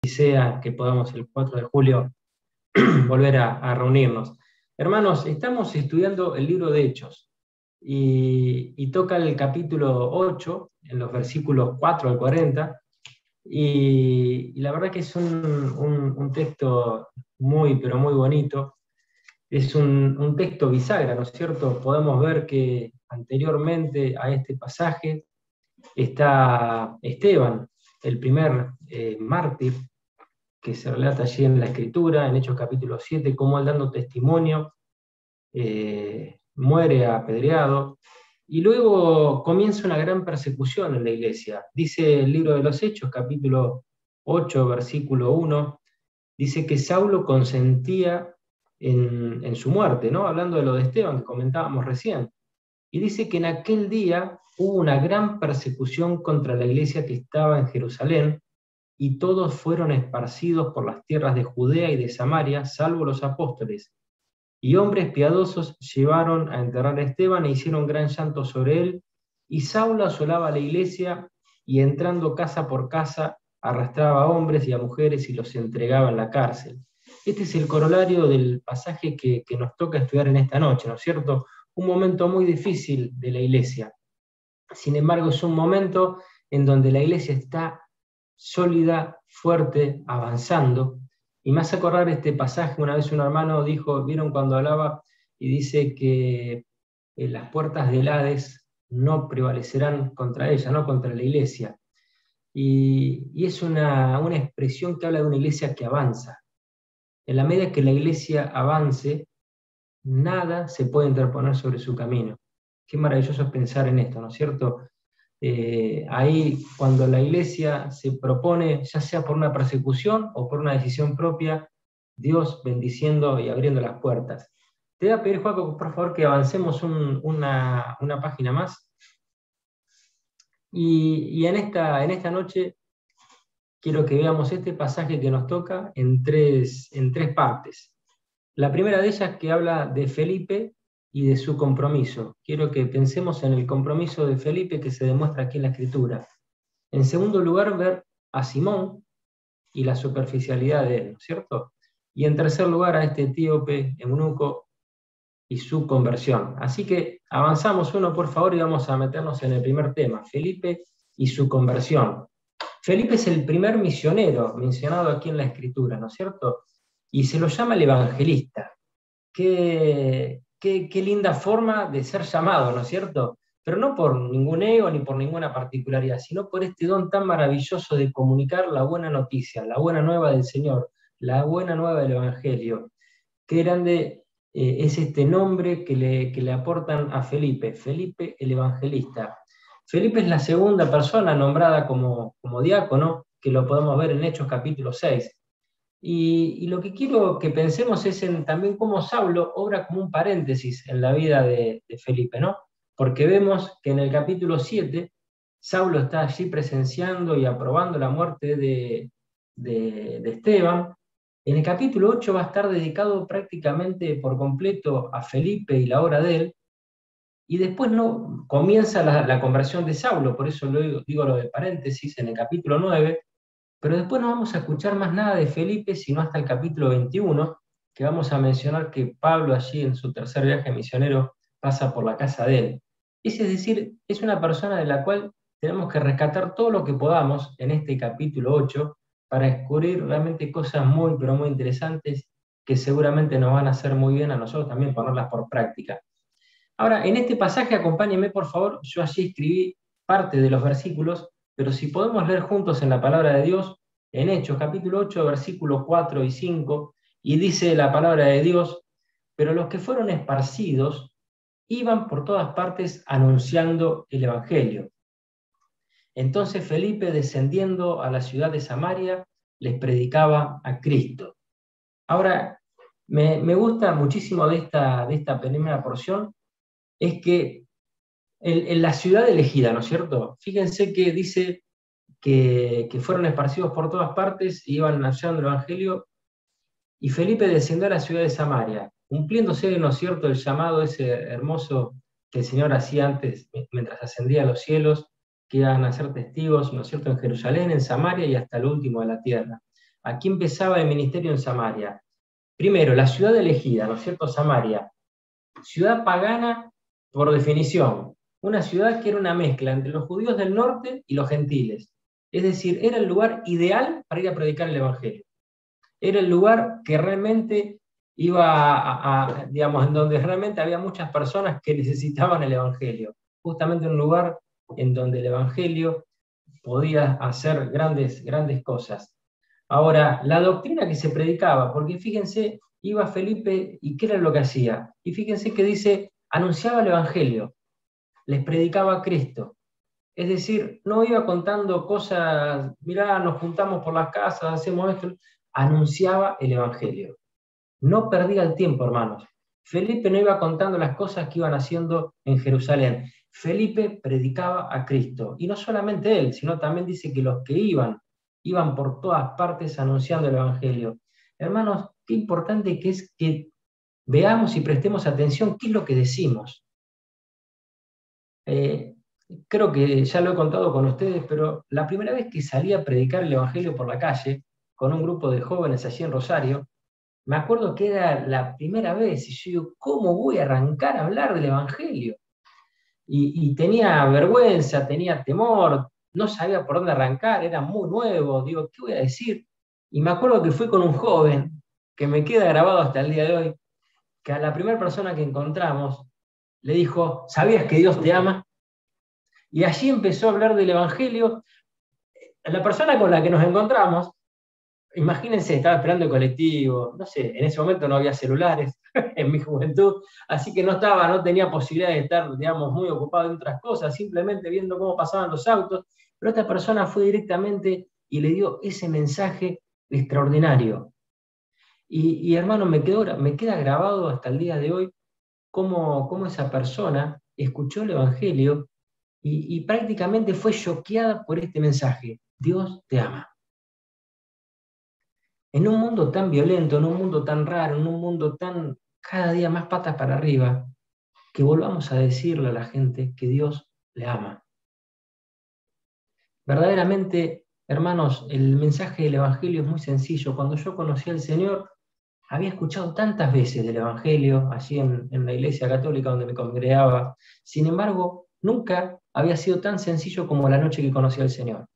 sea que podamos el 4 de julio volver a reunirnos. Hermanos, estamos estudiando el libro de Hechos y toca el capítulo 8, en los versículos 4 al 40, y la verdad que es un texto muy, pero muy bonito. Es un texto bisagra, ¿no es cierto? Podemos ver que anteriormente a este pasaje está Esteban, el primer mártir que se relata allí en la Escritura, en Hechos capítulo 7, cómo él dando testimonio muere apedreado, y luego comienza una gran persecución en la iglesia. Dice el libro de los Hechos, capítulo 8, versículo 1, dice que Saulo consentía en su muerte, ¿no? Hablando de lo de Esteban que comentábamos recién. Y dice que en aquel día hubo una gran persecución contra la iglesia que estaba en Jerusalén, y todos fueron esparcidos por las tierras de Judea y de Samaria, salvo los apóstoles. Y hombres piadosos llevaron a enterrar a Esteban e hicieron gran llanto sobre él, y Saulo asolaba la iglesia, y entrando casa por casa, arrastraba a hombres y a mujeres y los entregaba en la cárcel. Este es el corolario del pasaje que nos toca estudiar en esta noche, ¿no es cierto? Un momento muy difícil de la iglesia. Sin embargo, es un momento en donde la iglesia está sólida, fuerte, avanzando. Y me hace acordar este pasaje, una vez un hermano dijo, ¿vieron cuando hablaba? Y dice que las puertas del Hades no prevalecerán contra ella, no contra la iglesia. Y es una expresión que habla de una iglesia que avanza. En la medida que la iglesia avance, nada se puede interponer sobre su camino. Qué maravilloso es pensar en esto, ¿no es cierto? Ahí cuando la iglesia se propone, ya sea por una persecución o por una decisión propia, Dios bendiciendo y abriendo las puertas. Te voy a pedir, Joaco, por favor, que avancemos una página más. Y en esta noche quiero que veamos este pasaje que nos toca en tres partes. La primera de ellas que habla de Felipe y de su compromiso. Quiero que pensemos en el compromiso de Felipe que se demuestra aquí en la Escritura. En segundo lugar, ver a Simón y la superficialidad de él, ¿no es cierto? Y en tercer lugar, a este etíope eunuco y su conversión. Así que avanzamos uno, por favor, y vamos a meternos en el primer tema, Felipe y su conversión. Felipe es el primer misionero mencionado aquí en la Escritura, ¿no es cierto? Y se lo llama el evangelista. Qué linda forma de ser llamado, ¿no es cierto? Pero no por ningún ego ni por ninguna particularidad, sino por este don tan maravilloso de comunicar la buena noticia, la buena nueva del Señor, la buena nueva del Evangelio. Qué grande es este nombre que le aportan a Felipe, Felipe el evangelista. Felipe es la segunda persona nombrada como diácono, que lo podemos ver en Hechos capítulo 6. Y lo que quiero que pensemos es en también cómo Saulo obra como un paréntesis en la vida de Felipe, ¿no? Porque vemos que en el capítulo 7, Saulo está allí presenciando y aprobando la muerte de Esteban. En el capítulo 8 va a estar dedicado prácticamente por completo a Felipe y la obra de él, y después no comienza la conversión de Saulo, por eso digo lo de paréntesis en el capítulo 9, pero después no vamos a escuchar más nada de Felipe, sino hasta el capítulo 21, que vamos a mencionar que Pablo allí en su tercer viaje misionero pasa por la casa de él. Es decir, es una persona de la cual tenemos que rescatar todo lo que podamos en este capítulo 8 para descubrir realmente cosas muy, pero muy interesantes que seguramente nos van a hacer muy bien a nosotros también ponerlas por práctica. Ahora, en este pasaje, acompáñenme por favor, yo allí escribí parte de los versículos, pero si podemos leer juntos en la palabra de Dios, en Hechos, capítulo 8, versículos 4 y 5, y dice la palabra de Dios, pero los que fueron esparcidos iban por todas partes anunciando el Evangelio. Entonces Felipe, descendiendo a la ciudad de Samaria, les predicaba a Cristo. Ahora, me gusta muchísimo de esta primera porción, es que en la ciudad elegida, ¿no es cierto? Fíjense que dice que fueron esparcidos por todas partes y iban anunciando el Evangelio, y Felipe descendió a la ciudad de Samaria, cumpliéndose, ¿no es cierto?, el llamado ese hermoso que el Señor hacía antes, mientras ascendía a los cielos, que iban a ser testigos, ¿no es cierto?, en Jerusalén, en Samaria y hasta el último de la tierra. aquí empezaba el ministerio en Samaria. Primero, la ciudad elegida, ¿no es cierto? Samaria. Ciudad pagana por definición. Una ciudad que era una mezcla entre los judíos del norte y los gentiles. Es decir, era el lugar ideal para ir a predicar el Evangelio. Era el lugar que realmente iba digamos, en donde realmente había muchas personas que necesitaban el Evangelio. Justamente un lugar en donde el Evangelio podía hacer grandes cosas. Ahora, la doctrina que se predicaba, porque fíjense, iba Felipe y ¿qué era lo que hacía? Y fíjense que dice, anunciaba el Evangelio, les predicaba a Cristo. Es decir, no iba contando cosas, mirá, nos juntamos por las casas, hacemos esto, anunciaba el Evangelio. No perdía el tiempo, hermanos. Felipe no iba contando las cosas que iban haciendo en Jerusalén. Felipe predicaba a Cristo. Y no solamente él, sino también dice que los que iban por todas partes anunciando el Evangelio. Hermanos, qué importante que es que veamos y prestemos atención qué es lo que decimos. Creo que ya lo he contado con ustedes, pero la primera vez que salí a predicar el Evangelio por la calle, con un grupo de jóvenes allí en Rosario, me acuerdo que era la primera vez, y yo digo, ¿cómo voy a arrancar a hablar del Evangelio? Y tenía vergüenza, tenía temor, no sabía por dónde arrancar, era muy nuevo, digo, ¿qué voy a decir? Y me acuerdo que fui con un joven, que me queda grabado hasta el día de hoy, que a la primera persona que encontramos le dijo, ¿sabías que Dios te ama? Y allí empezó a hablar del Evangelio. La persona con la que nos encontramos, imagínense, estaba esperando el colectivo, no sé, en ese momento no había celulares, en mi juventud, así que no tenía posibilidad de estar, digamos, muy ocupado en otras cosas, simplemente viendo cómo pasaban los autos, pero esta persona fue directamente y le dio ese mensaje extraordinario. Y hermano, me queda grabado hasta el día de hoy cómo esa persona escuchó el Evangelio y prácticamente fue choqueada por este mensaje, Dios te ama. En un mundo tan violento, en un mundo tan raro, en un mundo tan cada día más patas para arriba, que volvamos a decirle a la gente que Dios le ama. Verdaderamente, hermanos, el mensaje del Evangelio es muy sencillo. Cuando yo conocí al Señor, había escuchado tantas veces del Evangelio, allí en la iglesia católica donde me congregaba. Sin embargo, nunca había sido tan sencillo como la noche que conocí al Señor.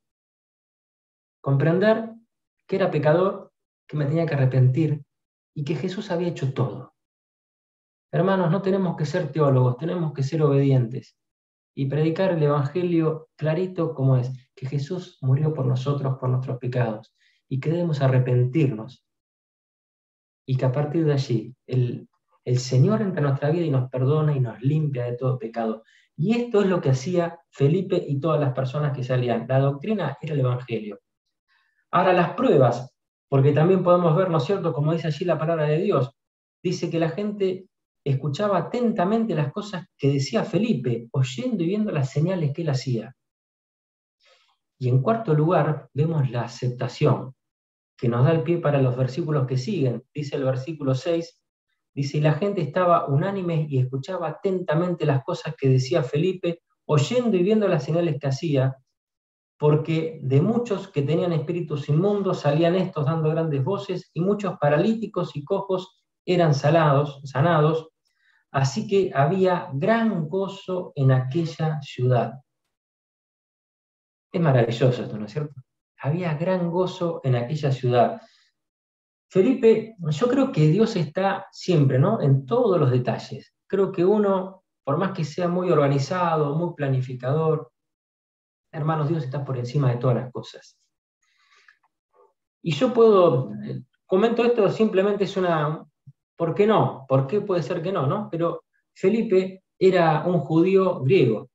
Comprender que era pecador, que me tenía que arrepentir y que Jesús había hecho todo. Hermanos, no tenemos que ser teólogos, tenemos que ser obedientes y predicar el Evangelio clarito como es, que Jesús murió por nosotros, por nuestros pecados, y que debemos arrepentirnos. Y que a partir de allí, el Señor entra en nuestra vida y nos perdona y nos limpia de todo pecado. Y esto es lo que hacía Felipe y todas las personas que salían. La doctrina era el Evangelio. Ahora las pruebas, porque también podemos ver, ¿no es cierto?, como dice allí la palabra de Dios, dice que la gente escuchaba atentamente las cosas que decía Felipe, oyendo y viendo las señales que él hacía. Y en cuarto lugar, vemos la aceptación, que nos da el pie para los versículos que siguen. Dice el versículo 6, dice, y la gente estaba unánime y escuchaba atentamente las cosas que decía Felipe, oyendo y viendo las señales que hacía, porque de muchos que tenían espíritus inmundos salían estos dando grandes voces, y muchos paralíticos y cojos eran sanados, así que había gran gozo en aquella ciudad. Es maravilloso esto, ¿no es cierto? Había gran gozo en aquella ciudad. Felipe, yo creo que Dios está siempre, ¿no?, en todos los detalles. Creo que uno, por más que sea muy organizado, muy planificador, hermanos, Dios está por encima de todas las cosas. Y yo comento esto simplemente es ¿por qué no? ¿Por qué puede ser que no, no? Pero Felipe era un judío griego.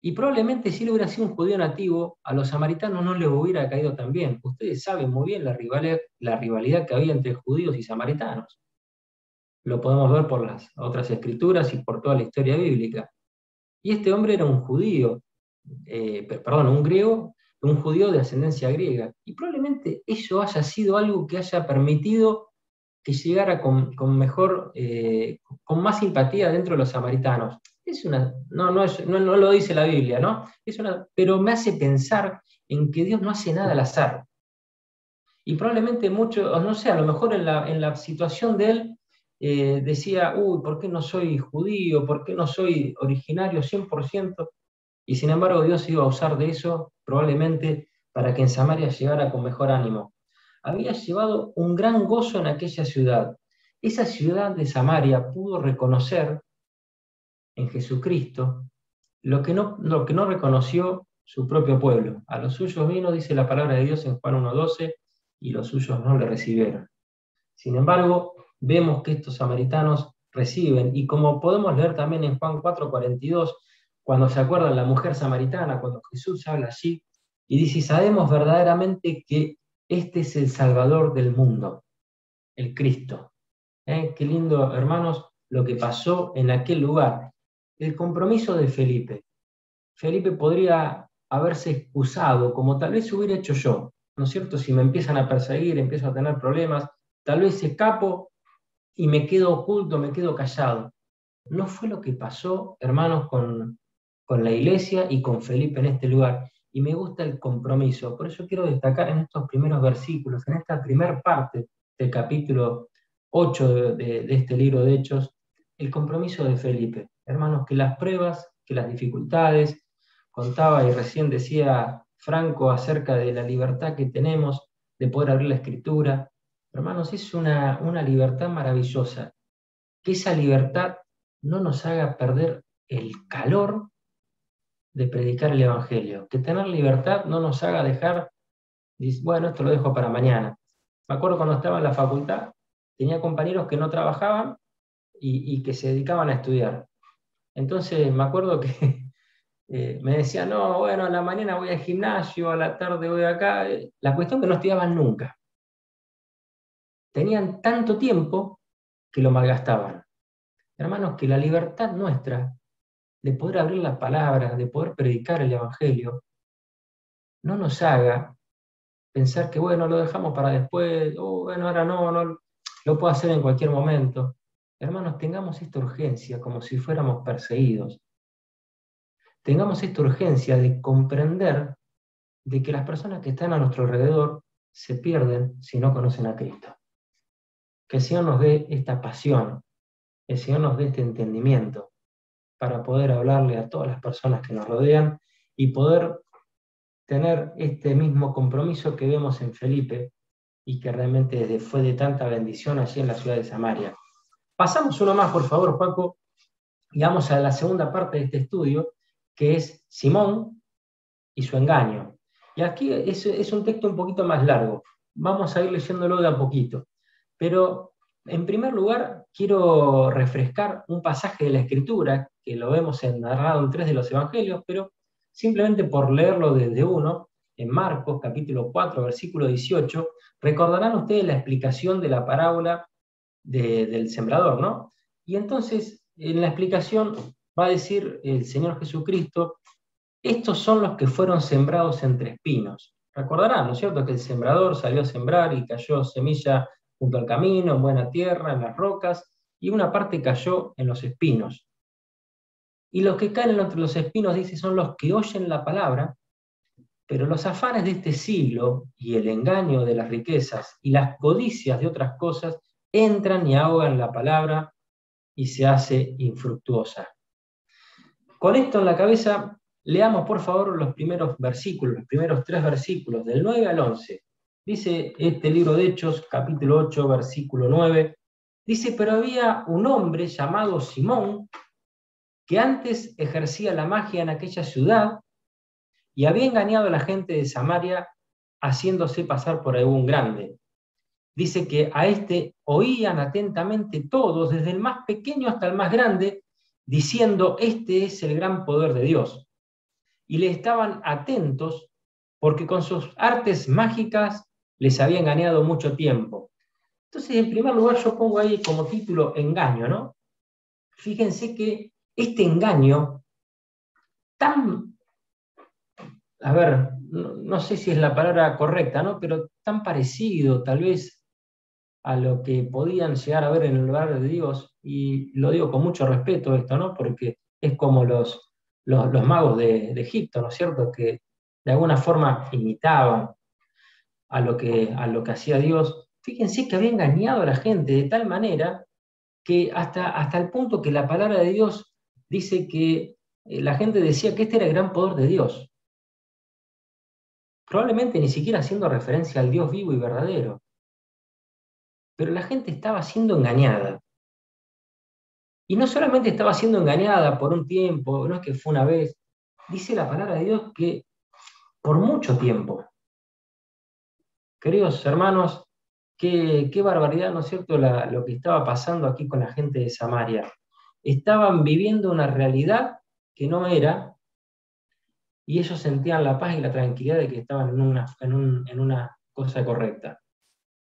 Y probablemente si él hubiera sido un judío nativo, a los samaritanos no les hubiera caído tan bien. Ustedes saben muy bien la rivalidad que había entre judíos y samaritanos. Lo podemos ver por las otras escrituras y por toda la historia bíblica. Y este hombre era un judío, un griego, un judío de ascendencia griega. Y probablemente eso haya sido algo que haya permitido que llegara con más simpatía dentro de los samaritanos. No lo dice la Biblia, ¿no? Pero me hace pensar en que Dios no hace nada al azar. Y probablemente mucho, o no sé, a lo mejor en la situación de él decía, uy, ¿por qué no soy judío? ¿Por qué no soy originario 100%? Y sin embargo Dios iba a usar de eso probablemente para que en Samaria llegara con mejor ánimo. Había llevado un gran gozo en aquella ciudad. Esa ciudad de Samaria pudo reconocer en Jesucristo lo que no reconoció su propio pueblo. A los suyos vino, dice la palabra de Dios en Juan 1:12, y los suyos no le recibieron. Sin embargo, vemos que estos samaritanos reciben, y como podemos leer también en Juan 4:42, cuando se acuerdan la mujer samaritana, cuando Jesús habla allí, y dice, sabemos verdaderamente que este es el Salvador del mundo, el Cristo. Qué lindo, hermanos, lo que pasó en aquel lugar. El compromiso de Felipe. Felipe podría haberse excusado, como tal vez hubiera hecho yo, ¿no es cierto? Si me empiezan a perseguir, empiezo a tener problemas, tal vez escapo y me quedo oculto, me quedo callado. No fue lo que pasó, hermanos, con la iglesia y con Felipe en este lugar. Y me gusta el compromiso. Por eso quiero destacar en estos primeros versículos, en esta primera parte del capítulo 8 de este libro de Hechos, el compromiso de Felipe. Hermanos, que las pruebas, que las dificultades, contaba y recién decía Franco acerca de la libertad que tenemos de poder abrir la escritura. Hermanos, es una libertad maravillosa. Que esa libertad no nos haga perder el calor de predicar el Evangelio. Que tener libertad no nos haga dejar, bueno, esto lo dejo para mañana. Me acuerdo cuando estaba en la facultad, tenía compañeros que no trabajaban y que se dedicaban a estudiar. Entonces me acuerdo que me decían, no, bueno, a la mañana voy al gimnasio, a la tarde voy acá. La cuestión es que no estudiaban nunca. Tenían tanto tiempo que lo malgastaban. Hermanos, que la libertad nuestra de poder abrir la palabra, de poder predicar el Evangelio, no nos haga pensar que, bueno, lo dejamos para después, o bueno, ahora no, lo puedo hacer en cualquier momento. Hermanos, tengamos esta urgencia como si fuéramos perseguidos. Tengamos esta urgencia de comprender de que las personas que están a nuestro alrededor se pierden si no conocen a Cristo. Que el Señor nos dé esta pasión, el Señor nos dé este entendimiento para poder hablarle a todas las personas que nos rodean y poder tener este mismo compromiso que vemos en Felipe y que realmente fue de tanta bendición allí en la ciudad de Samaria. Pasamos uno más, por favor, Paco, y vamos a la segunda parte de este estudio, que es Simón y su engaño. Y aquí es un texto un poquito más largo. Vamos a ir leyéndolo de a poquito. Pero, en primer lugar, quiero refrescar un pasaje de la Escritura, que lo vemos narrado en 3 de los Evangelios, pero simplemente por leerlo desde uno, en Marcos, capítulo 4, versículo 18, recordarán ustedes la explicación de la parábola del sembrador, ¿no? Y entonces, en la explicación va a decir el Señor Jesucristo, estos son los que fueron sembrados entre espinos. Recordarán, ¿no es cierto?, que el sembrador salió a sembrar y cayó semilla junto al camino, en buena tierra, en las rocas, y una parte cayó en los espinos. Y los que caen entre los espinos, dice, son los que oyen la palabra, pero los afanes de este siglo y el engaño de las riquezas y las codicias de otras cosas entran y ahogan la palabra y se hace infructuosa. Con esto en la cabeza, leamos por favor los primeros versículos, los primeros 3 versículos, del 9 al 11. Dice este libro de Hechos, capítulo 8, versículo 9, dice, pero había un hombre llamado Simón, que antes ejercía la magia en aquella ciudad, y había engañado a la gente de Samaria, haciéndose pasar por algún grande. Dice que a este oían atentamente todos, desde el más pequeño hasta el más grande, diciendo, este es el gran poder de Dios. Y le estaban atentos porque con sus artes mágicas les había engañado mucho tiempo. Entonces, en primer lugar, yo pongo ahí como título engaño, ¿no? Fíjense que este engaño tan, a ver, no sé si es la palabra correcta, ¿no?, pero tan parecido tal vez a lo que podían llegar a ver en el lugar de Dios, y lo digo con mucho respeto esto, ¿no?, porque es como los magos de Egipto, ¿no es cierto?, que de alguna forma imitaban a lo que hacía Dios. Fíjense que había engañado a la gente de tal manera que hasta el punto que la palabra de Dios dice que la gente decía que este era el gran poder de Dios. Probablemente ni siquiera haciendo referencia al Dios vivo y verdadero. Pero la gente estaba siendo engañada. Y no solamente estaba siendo engañada por un tiempo, no es que fue una vez, dice la palabra de Dios que por mucho tiempo. Queridos hermanos, qué barbaridad, ¿no es cierto?, lo que estaba pasando aquí con la gente de Samaria. Estaban viviendo una realidad que no era, y ellos sentían la paz y la tranquilidad de que estaban en una cosa correcta.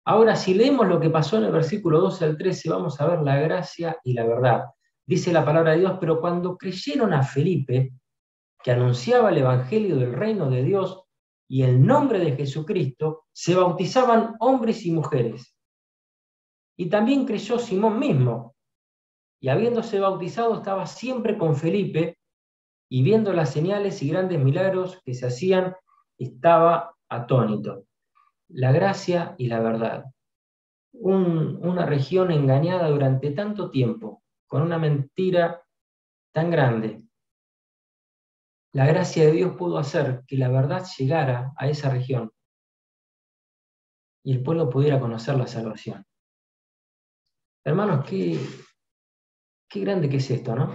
Ahora, si leemos lo que pasó en el versículo 12 al 13, vamos a ver la gracia y la verdad. Dice la palabra de Dios, pero cuando creyeron a Felipe, que anunciaba el evangelio del reino de Dios y el nombre de Jesucristo, se bautizaban hombres y mujeres. Y también creyó Simón mismo, y habiéndose bautizado estaba siempre con Felipe, y viendo las señales y grandes milagros que se hacían, estaba atónito. La gracia y la verdad. Una región engañada durante tanto tiempo, con una mentira tan grande. La gracia de Dios pudo hacer que la verdad llegara a esa región y el pueblo pudiera conocer la salvación. Hermanos, qué grande que es esto, ¿no?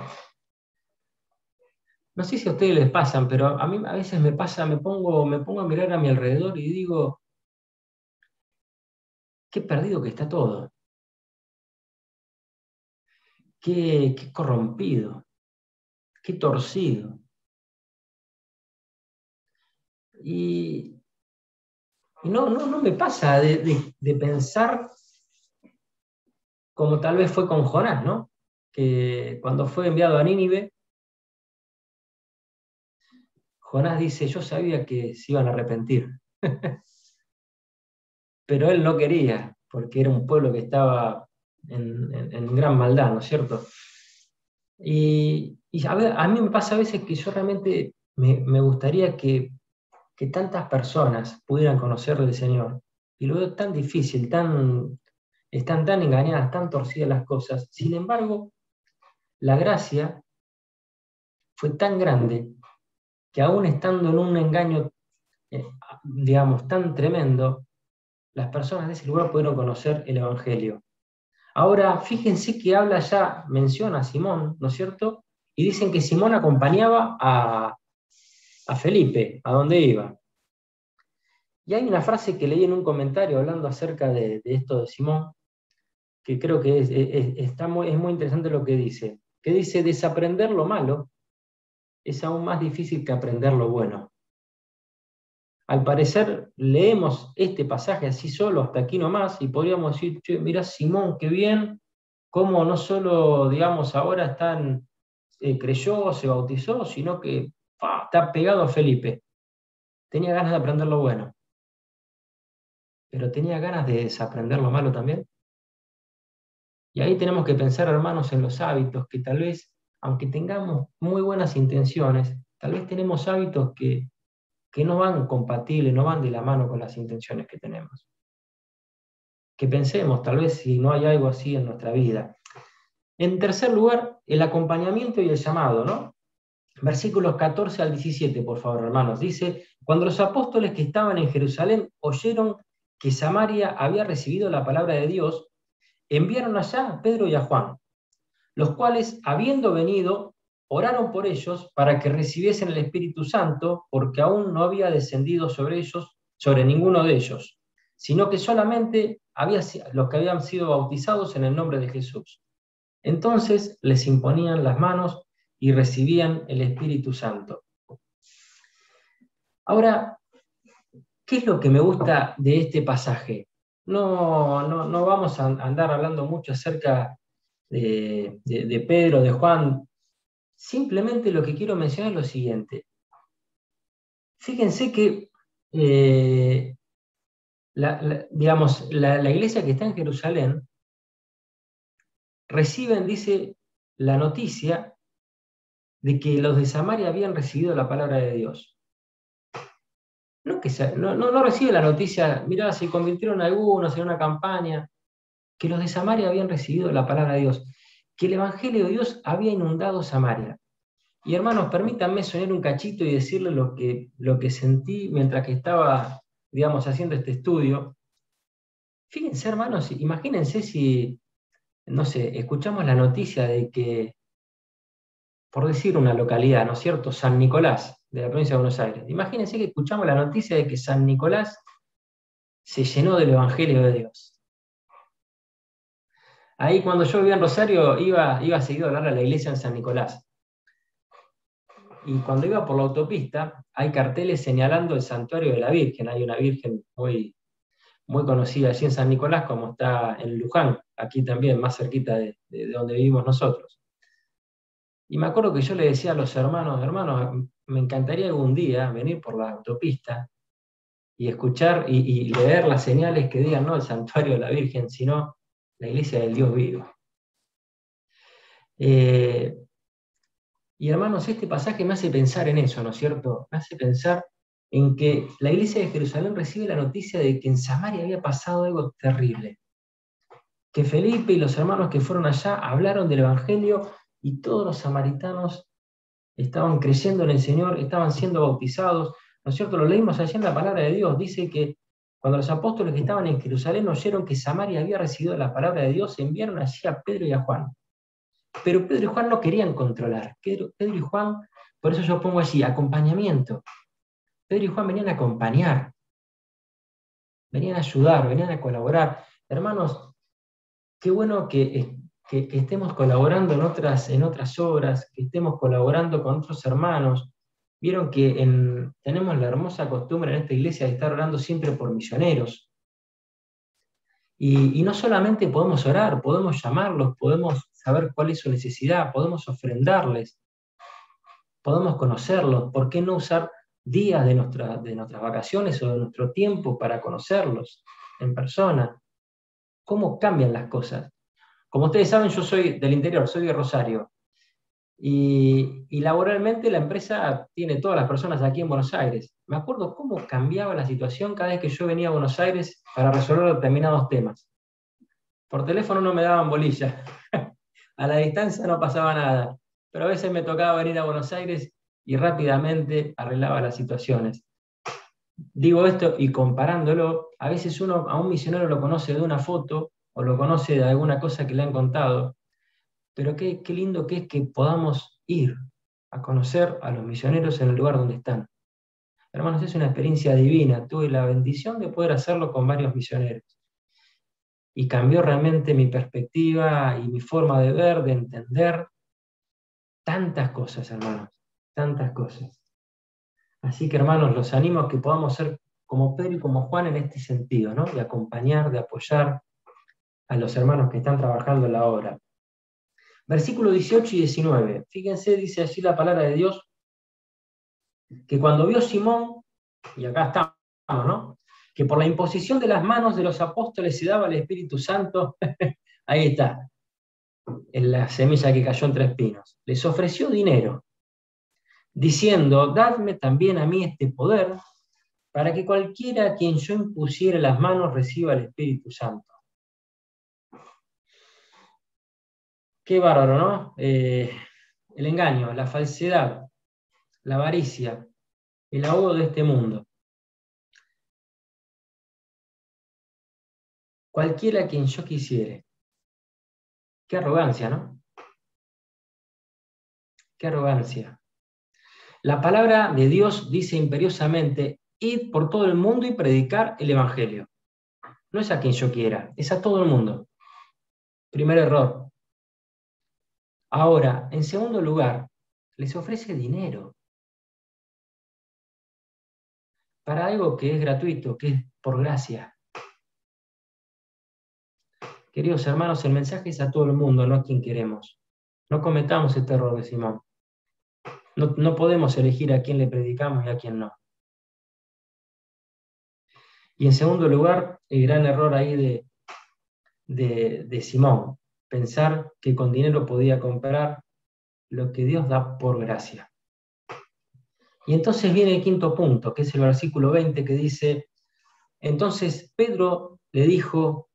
No sé si a ustedes les pasan, pero a mí a veces me pasa, me pongo a mirar a mi alrededor y digo, qué perdido que está todo, qué corrompido, qué torcido. Y no me pasa de pensar como tal vez fue con Jonás, ¿no? Que cuando fue enviado a Nínive, Jonás dice, yo sabía que se iban a arrepentir, pero él no quería, porque era un pueblo que estaba en gran maldad, ¿no es cierto? Y a mí me pasa a veces que yo realmente me gustaría que tantas personas pudieran conocer del Señor, y lo veo tan difícil, están tan engañadas, tan torcidas las cosas. Sin embargo, la gracia fue tan grande que aún estando en un engaño, digamos, tan tremendo, las personas de ese lugar pudieron conocer el Evangelio. Ahora, fíjense que habla ya, menciona a Simón, ¿no es cierto? Y dicen que Simón acompañaba a Felipe, a donde iba. Y hay una frase que leí en un comentario hablando acerca de esto de Simón, que creo que es muy interesante lo que dice, desaprender lo malo es aún más difícil que aprender lo bueno. Al parecer leemos este pasaje así solo, hasta aquí nomás, y podríamos decir, che, mirá Simón, qué bien, cómo no solo, digamos, ahora creyó, se bautizó, sino que está pegado a Felipe. Tenía ganas de aprender lo bueno, pero tenía ganas de desaprender lo malo también. Y ahí tenemos que pensar, hermanos, en los hábitos, que tal vez, aunque tengamos muy buenas intenciones, tal vez tenemos hábitos que no van compatibles, no van de la mano con las intenciones que tenemos. Que pensemos, tal vez, si no hay algo así en nuestra vida. En tercer lugar, el acompañamiento y el llamado, ¿no? Versículos 14 al 17, por favor, hermanos. Dice, cuando los apóstoles que estaban en Jerusalén oyeron que Samaria había recibido la palabra de Dios, enviaron allá a Pedro y a Juan, los cuales, habiendo venido, oraron por ellos para que recibiesen el Espíritu Santo, porque aún no había descendido sobre ellos, sobre ninguno de ellos, sino que solamente los que habían sido bautizados en el nombre de Jesús. Entonces les imponían las manos y recibían el Espíritu Santo. Ahora, ¿qué es lo que me gusta de este pasaje? No vamos a andar hablando mucho acerca de Pedro, de Juan. Simplemente lo que quiero mencionar es lo siguiente. Fíjense que, digamos, la iglesia que está en Jerusalén reciben, dice, la noticia de que los de Samaria habían recibido la palabra de Dios. no recibe la noticia, mirá, se convirtieron algunos en una campaña, que los de Samaria habían recibido la palabra de Dios, que el Evangelio de Dios había inundado Samaria. Y hermanos, permítanme soñar un cachito y decirles lo que sentí mientras que estaba, digamos, haciendo este estudio. Fíjense, hermanos, imagínense si, no sé, escuchamos la noticia de que, por decir una localidad, ¿no es cierto?, San Nicolás, de la provincia de Buenos Aires. Imagínense que escuchamos la noticia de que San Nicolás se llenó del Evangelio de Dios. Ahí cuando yo vivía en Rosario, iba seguido a hablar a la iglesia en San Nicolás. Y cuando iba por la autopista, hay carteles señalando el santuario de la Virgen. Hay una Virgen muy, muy conocida allí en San Nicolás, como está en Luján, aquí también, más cerquita de donde vivimos nosotros. Y me acuerdo que yo le decía a los hermanos, me encantaría algún día venir por la autopista y escuchar y leer las señales que digan no el santuario de la Virgen, sino la iglesia del Dios vivo. Y hermanos, este pasaje me hace pensar en eso, ¿no es cierto? Me hace pensar en que la iglesia de Jerusalén recibe la noticia de que en Samaria había pasado algo terrible. Que Felipe y los hermanos que fueron allá hablaron del Evangelio y todos los samaritanos estaban creyendo en el Señor, estaban siendo bautizados, ¿no es cierto? Lo leímos allí en la palabra de Dios, dice que cuando los apóstoles que estaban en Jerusalén oyeron que Samaria había recibido la palabra de Dios, enviaron allí a Pedro y a Juan. Pero Pedro y Juan no querían controlar. Pedro y Juan, por eso yo pongo allí, acompañamiento. Pedro y Juan venían a acompañar, venían a ayudar, venían a colaborar. Hermanos, qué bueno que estemos colaborando en otras obras, que estemos colaborando con otros hermanos. Vieron que tenemos la hermosa costumbre en esta iglesia de estar orando siempre por misioneros. Y no solamente podemos orar, podemos llamarlos, podemos saber cuál es su necesidad, podemos ofrendarles, podemos conocerlos. ¿Por qué no usar días de nuestras vacaciones o de nuestro tiempo para conocerlos en persona? ¿Cómo cambian las cosas? Como ustedes saben, yo soy del interior, soy de Rosario. Y laboralmente la empresa tiene todas las personas aquí en Buenos Aires. Me acuerdo cómo cambiaba la situación cada vez que yo venía a Buenos Aires para resolver determinados temas. Por teléfono no me daban bolilla. A la distancia no pasaba nada. Pero a veces me tocaba venir a Buenos Aires y rápidamente arreglaba las situaciones. Digo esto y comparándolo, a veces uno a un misionero lo conoce de una foto o lo conoce de alguna cosa que le han contado, pero qué lindo que es que podamos ir a conocer a los misioneros en el lugar donde están. Hermanos, es una experiencia divina. Tuve la bendición de poder hacerlo con varios misioneros. Y cambió realmente mi perspectiva y mi forma de ver, de entender tantas cosas, hermanos, tantas cosas. Así que, hermanos, los animo a que podamos ser como Pedro y como Juan en este sentido, ¿no? De acompañar, de apoyar a los hermanos que están trabajando en la obra. Versículos 18 y 19. Fíjense, dice allí la palabra de Dios, que cuando vio Simón, y acá estamos, ¿no? Que por la imposición de las manos de los apóstoles se daba el Espíritu Santo, ahí está, en la semilla que cayó entre espinos. Les ofreció dinero, diciendo, dadme también a mí este poder, para que cualquiera a quien yo impusiere las manos reciba el Espíritu Santo. Qué bárbaro, ¿no? El engaño, la falsedad, la avaricia, el ahogo de este mundo. Cualquiera a quien yo quisiere. Qué arrogancia, ¿no? Qué arrogancia. La palabra de Dios dice imperiosamente, id por todo el mundo y predicar el Evangelio. No es a quien yo quiera, es a todo el mundo. Primer error. Ahora, en segundo lugar, les ofrece dinero para algo que es gratuito, que es por gracia. Queridos hermanos, el mensaje es a todo el mundo, no a quien queremos. No cometamos este error de Simón. No podemos elegir a quién le predicamos y a quién no. Y en segundo lugar, el gran error ahí de Simón, pensar que con dinero podía comprar lo que Dios da por gracia. Y entonces viene el quinto punto, que es el versículo 20, que dice, entonces Pedro le dijo,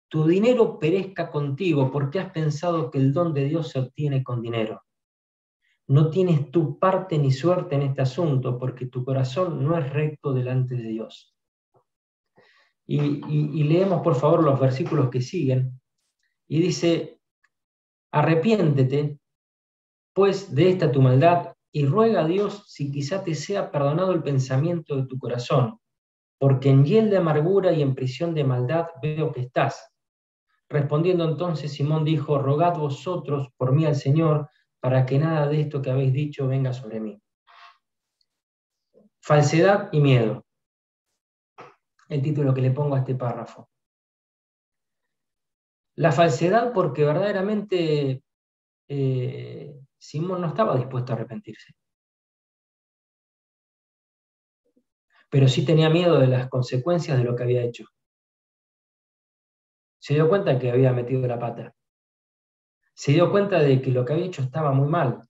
tu dinero perezca contigo porque has pensado que el don de Dios se obtiene con dinero. No tienes tu parte ni suerte en este asunto porque tu corazón no es recto delante de Dios. Y leemos por favor los versículos que siguen. Y dice, arrepiéntete pues de esta tu maldad y ruega a Dios si quizá te sea perdonado el pensamiento de tu corazón, porque en hiel de amargura y en prisión de maldad veo que estás. Respondiendo entonces Simón dijo, rogad vosotros por mí al Señor, para que nada de esto que habéis dicho venga sobre mí. Falsedad y miedo, el título que le pongo a este párrafo. La falsedad porque verdaderamente Simón no estaba dispuesto a arrepentirse, pero sí tenía miedo de las consecuencias de lo que había hecho. Se dio cuenta que había metido la pata. Se dio cuenta de que lo que había hecho estaba muy mal,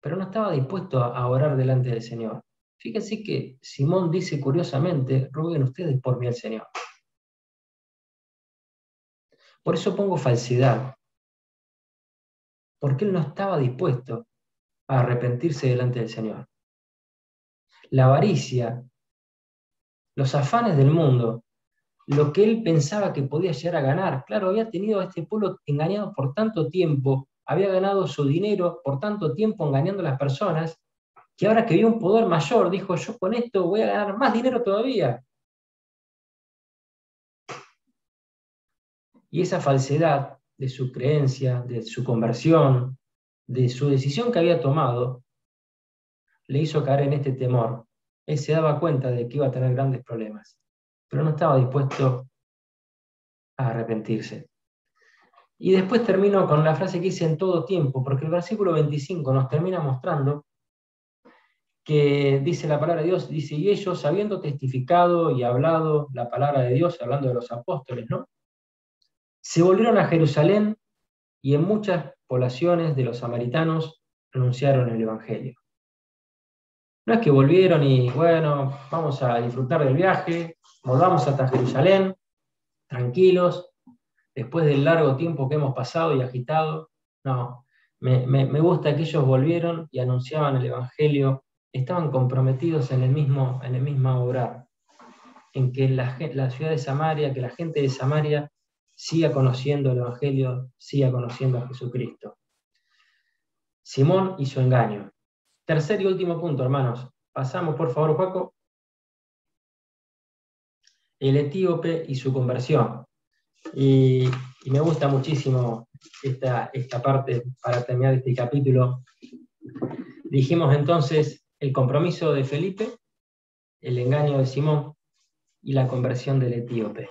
pero no estaba dispuesto a orar delante del Señor. Fíjense que Simón dice curiosamente, rueguen ustedes por mí al Señor. Por eso pongo falsedad, porque él no estaba dispuesto a arrepentirse delante del Señor. La avaricia, los afanes del mundo, lo que él pensaba que podía llegar a ganar. Claro, había tenido a este pueblo engañado por tanto tiempo, había ganado su dinero por tanto tiempo engañando a las personas, que ahora que vio un poder mayor, dijo, yo con esto voy a ganar más dinero todavía. Y esa falsedad de su creencia, de su conversión, de su decisión que había tomado, le hizo caer en este temor. Él se daba cuenta de que iba a tener grandes problemas, pero no estaba dispuesto a arrepentirse. Y después termino con la frase que hice en todo tiempo, porque el versículo 25 nos termina mostrando que dice la palabra de Dios, dice, y ellos, habiendo testificado y hablado la palabra de Dios, hablando de los apóstoles, ¿no? Se volvieron a Jerusalén y en muchas poblaciones de los samaritanos anunciaron el Evangelio. No es que volvieron y, bueno, vamos a disfrutar del viaje, volvamos hasta Jerusalén, tranquilos, después del largo tiempo que hemos pasado y agitado. No, me gusta que ellos volvieron y anunciaban el Evangelio, estaban comprometidos en el mismo obrar, en que la ciudad de Samaria, que la gente de Samaria siga conociendo el Evangelio, siga conociendo a Jesucristo. Simón y su engaño. Tercer y último punto, hermanos. Pasamos, por favor, Juaco. El etíope y su conversión. Y me gusta muchísimo esta parte para terminar este capítulo. Dijimos entonces el compromiso de Felipe, el engaño de Simón y la conversión del etíope.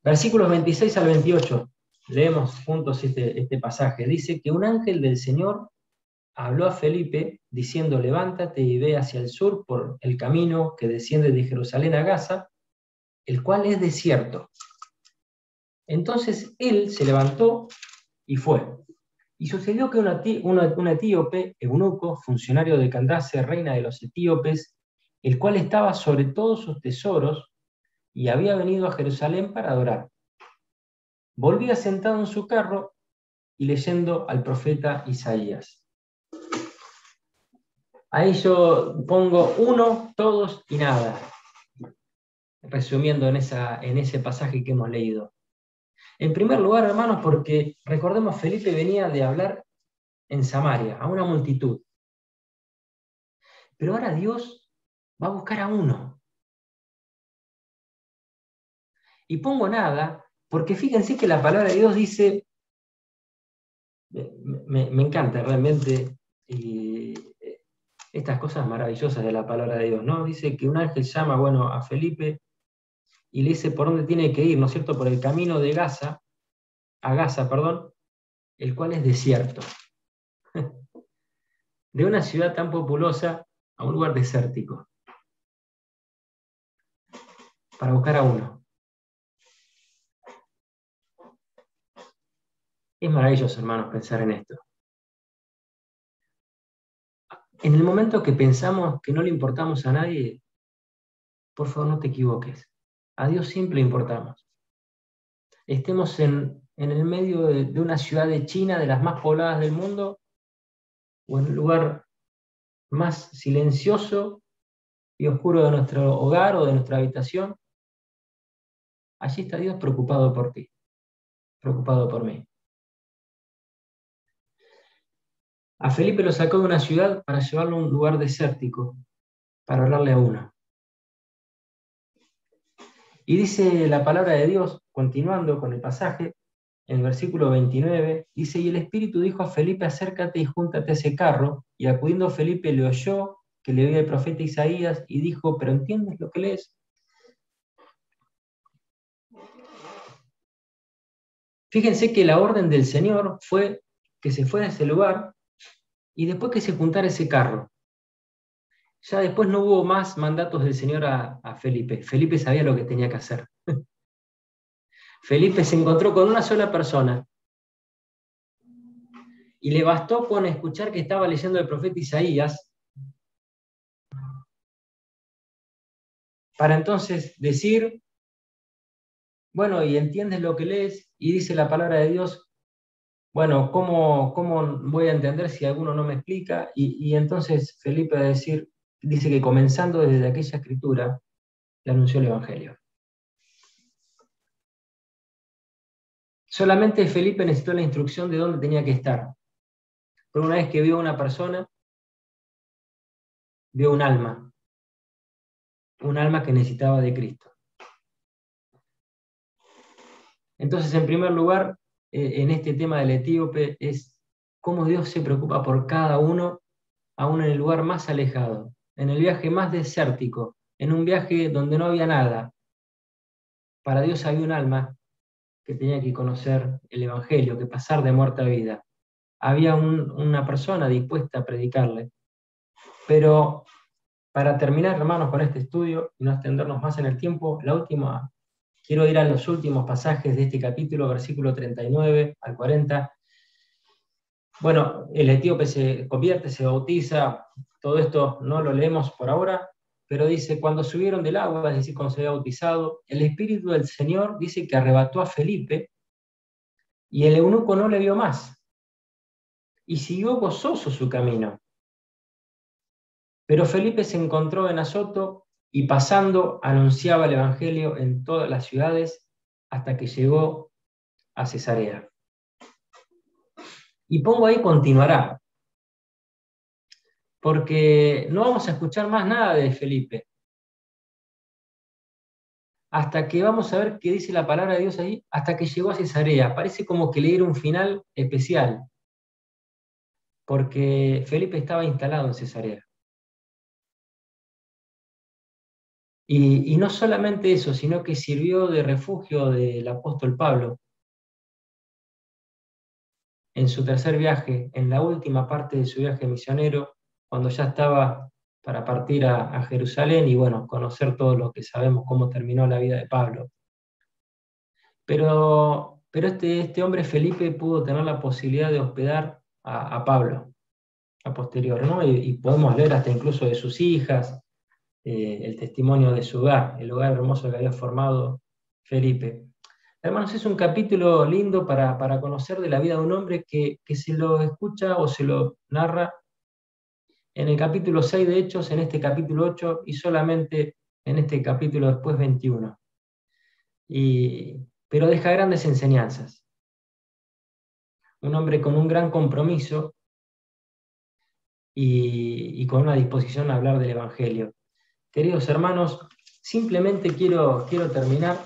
Versículos 26 al 28. Leemos juntos este pasaje. Dice que un ángel del Señor habló a Felipe diciendo, levántate y ve hacia el sur por el camino que desciende de Jerusalén a Gaza, el cual es desierto. Entonces él se levantó y fue. Y sucedió que un etíope, eunuco, funcionario de Candace, reina de los etíopes, el cual estaba sobre todos sus tesoros y había venido a Jerusalén para adorar, volvía sentado en su carro y leyendo al profeta Isaías. Ahí yo pongo uno, todos y nada, resumiendo en ese pasaje que hemos leído. En primer lugar, hermanos, porque recordemos, Felipe venía de hablar en Samaria a una multitud. Pero ahora Dios va a buscar a uno. Y pongo nada, porque fíjense que la palabra de Dios dice, me encanta realmente estas cosas maravillosas de la palabra de Dios, ¿no? Dice que un ángel llama, bueno, a Felipe y le dice por dónde tiene que ir, ¿no es cierto? Por el camino de Gaza, a Gaza, perdón, el cual es desierto. De una ciudad tan populosa a un lugar desértico. Para buscar a uno. Es maravilloso, hermanos, pensar en esto. En el momento que pensamos que no le importamos a nadie, por favor no te equivoques. A Dios siempre le importamos. Estemos en el medio de una ciudad de China, de las más pobladas del mundo, o en el lugar más silencioso y oscuro de nuestro hogar o de nuestra habitación, allí está Dios preocupado por ti, preocupado por mí. A Felipe lo sacó de una ciudad para llevarlo a un lugar desértico, para hablarle a uno. Y dice la palabra de Dios, continuando con el pasaje, en el versículo 29, dice, y el Espíritu dijo a Felipe, acércate y júntate a ese carro, y acudiendo Felipe le oyó que le oía el profeta Isaías, y dijo, ¿pero entiendes lo que lees? Fíjense que la orden del Señor fue que se fuera a ese lugar, y después que se juntara ese carro. Ya después no hubo más mandatos del Señor a Felipe. Felipe sabía lo que tenía que hacer. Felipe se encontró con una sola persona y le bastó con escuchar que estaba leyendo el profeta Isaías para entonces decir, bueno, y entiendes lo que lees, y dice la palabra de Dios, bueno, ¿cómo voy a entender si alguno no me explica? Y entonces Felipe va a decir, dice que comenzando desde aquella escritura, le anunció el Evangelio. Solamente Felipe necesitó la instrucción de dónde tenía que estar. Pero una vez que vio a una persona, vio un alma que necesitaba de Cristo. Entonces, en primer lugar, en este tema del etíope, es cómo Dios se preocupa por cada uno, aún en el lugar más alejado, en el viaje más desértico, en un viaje donde no había nada. Para Dios había un alma que tenía que conocer el Evangelio, que pasar de muerte a vida. Había una persona dispuesta a predicarle. Pero para terminar, hermanos, con este estudio y no extendernos más en el tiempo, quiero ir a los últimos pasajes de este capítulo, versículo 39 al 40. Bueno, el etíope se convierte, se bautiza, todo esto no lo leemos por ahora, pero dice, cuando subieron del agua, es decir, cuando se había bautizado, el Espíritu del Señor dice que arrebató a Felipe y el eunuco no le vio más y siguió gozoso su camino. Pero Felipe se encontró en Azoto y pasando anunciaba el Evangelio en todas las ciudades hasta que llegó a Cesarea. Y pongo ahí continuará, porque no vamos a escuchar más nada de Felipe, hasta que vamos a ver qué dice la palabra de Dios ahí, hasta que llegó a Cesarea. Parece como que leer un final especial, porque Felipe estaba instalado en Cesarea. Y no solamente eso, sino que sirvió de refugio del apóstol Pablo en su tercer viaje, en la última parte de su viaje misionero, cuando ya estaba para partir a Jerusalén y bueno, conocer todo lo que sabemos, cómo terminó la vida de Pablo. Pero este hombre Felipe pudo tener la posibilidad de hospedar a Pablo a posterior, ¿no? Y podemos leer hasta incluso de sus hijas, el testimonio de su hogar, el hogar hermoso que había formado Felipe. Hermanos, es un capítulo lindo para conocer de la vida de un hombre que se lo escucha o se lo narra en el capítulo 6 de Hechos, en este capítulo 8 y solamente en este capítulo después 21. Pero deja grandes enseñanzas. Un hombre con un gran compromiso y con una disposición a hablar del Evangelio. Queridos hermanos, simplemente quiero terminar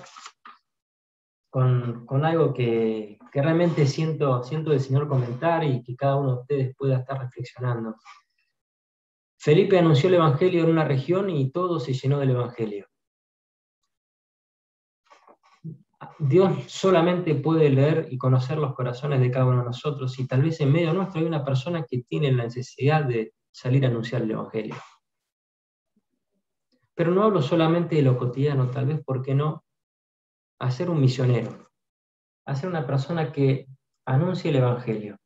con algo que realmente siento del Señor comentar y que cada uno de ustedes pueda estar reflexionando. Felipe anunció el Evangelio en una región y todo se llenó del Evangelio. Dios solamente puede leer y conocer los corazones de cada uno de nosotros y tal vez en medio nuestro hay una persona que tiene la necesidad de salir a anunciar el Evangelio. Pero no hablo solamente de lo cotidiano, tal vez, ¿por qué no? A ser un misionero, a ser una persona que anuncie el Evangelio.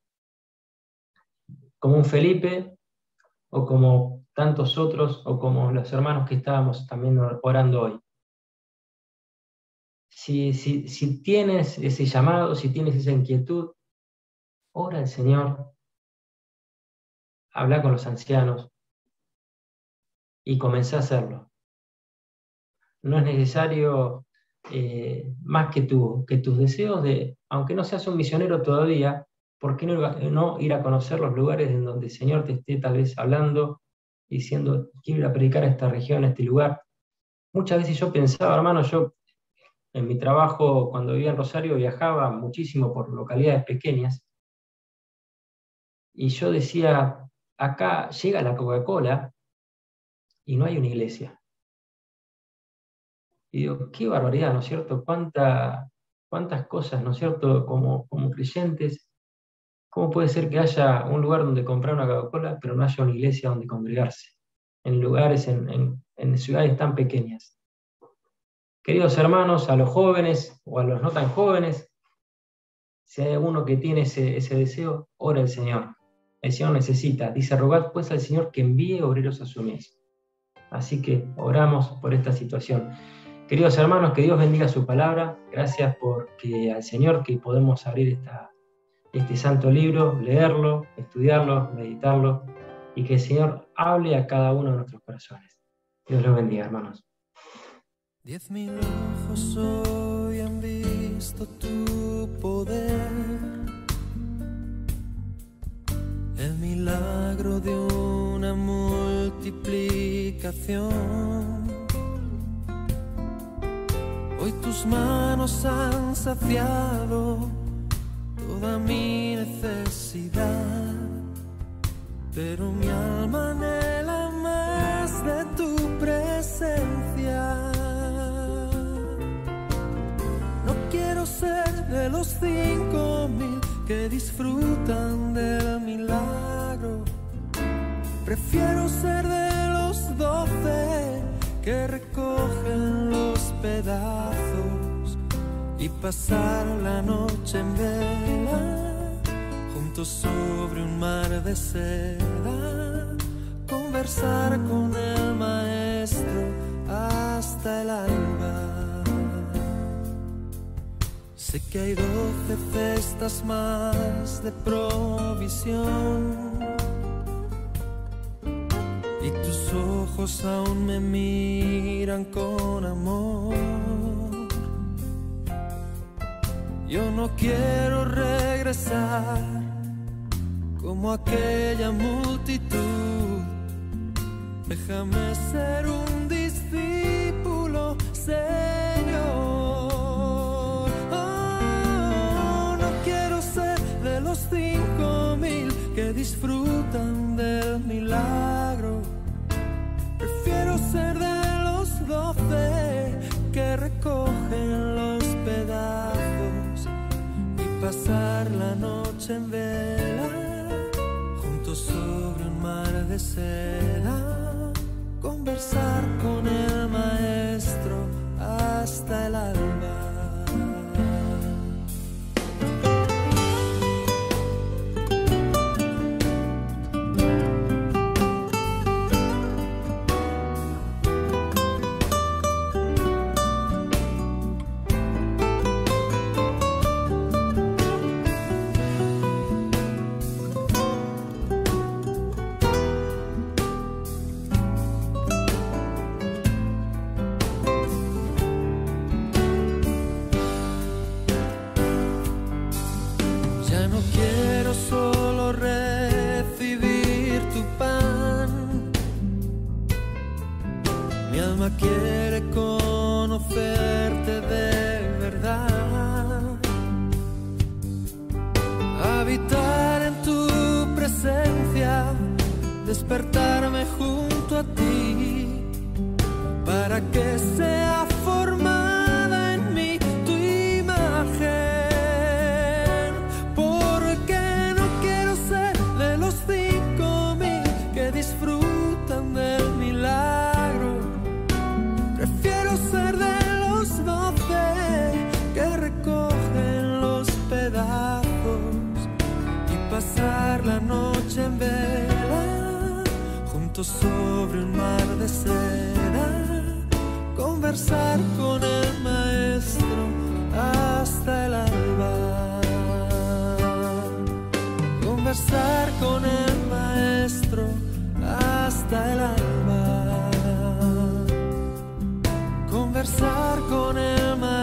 Como un Felipe o como tantos otros, o como los hermanos que estábamos también orando hoy. Si tienes ese llamado, si tienes esa inquietud, ora al Señor, habla con los ancianos y comenzá a hacerlo. No es necesario más que tus deseos de, aunque no seas un misionero todavía, ¿por qué no ir a conocer los lugares en donde el Señor te esté tal vez hablando, diciendo, quiero ir a predicar a esta región, a este lugar? Muchas veces yo pensaba, hermano, yo en mi trabajo, cuando vivía en Rosario, viajaba muchísimo por localidades pequeñas, y yo decía, acá llega la Coca-Cola y no hay una iglesia. Y digo, qué barbaridad, ¿no es cierto? Cuántas cosas, ¿no es cierto? Como creyentes, ¿cómo puede ser que haya un lugar donde comprar una Coca-Cola, pero no haya una iglesia donde congregarse? En lugares, en ciudades tan pequeñas. Queridos hermanos, a los jóvenes o a los no tan jóvenes, si hay alguno que tiene ese deseo, ora al Señor. El Señor necesita. Dice, rogad pues al Señor que envíe obreros a su mies. Así que oramos por esta situación. Queridos hermanos, que Dios bendiga su palabra. Gracias porque al Señor que podemos abrir este santo libro, leerlo, estudiarlo, meditarlo, y que el Señor hable a cada uno de nuestros corazones. Dios los bendiga, hermanos. 10.000 ojos hoy han visto tu poder, el milagro de una multiplicación. Hoy tus manos han saciado toda mi necesidad, pero mi alma anhela más de tu presencia. No quiero ser de los 5.000 que disfrutan del milagro. Prefiero ser de los 12 que recogen los pedazos y pasar la noche en vela, juntos sobre un mar de seda, conversar con el Maestro hasta el alba. Sé que hay 12 cestas más de provisión, y tus ojos aún me miran con amor. Yo no quiero regresar como aquella multitud. Déjame ser un discípulo, Señor. Oh, no quiero ser de los 5.000 que disfrutan del milagro. Prefiero ser de los 12 que recogen los pedazos y pasar la noche en vela, juntos sobre un mar de seda, conversar con el Maestro hasta el alba. Ya no quiero solo recibir tu pan, mi alma quiere conocerte de verdad, habitar en tu presencia, despertarme junto a ti, para que sea formada en mí tu imagen. Disfrutan del milagro. Prefiero ser de los 12 que recogen los pedazos y pasar la noche en vela, juntos sobre un mar de seda, conversar con el maestro hasta el alba. Conversar con el maestro hasta el alba. Conversar con el maestro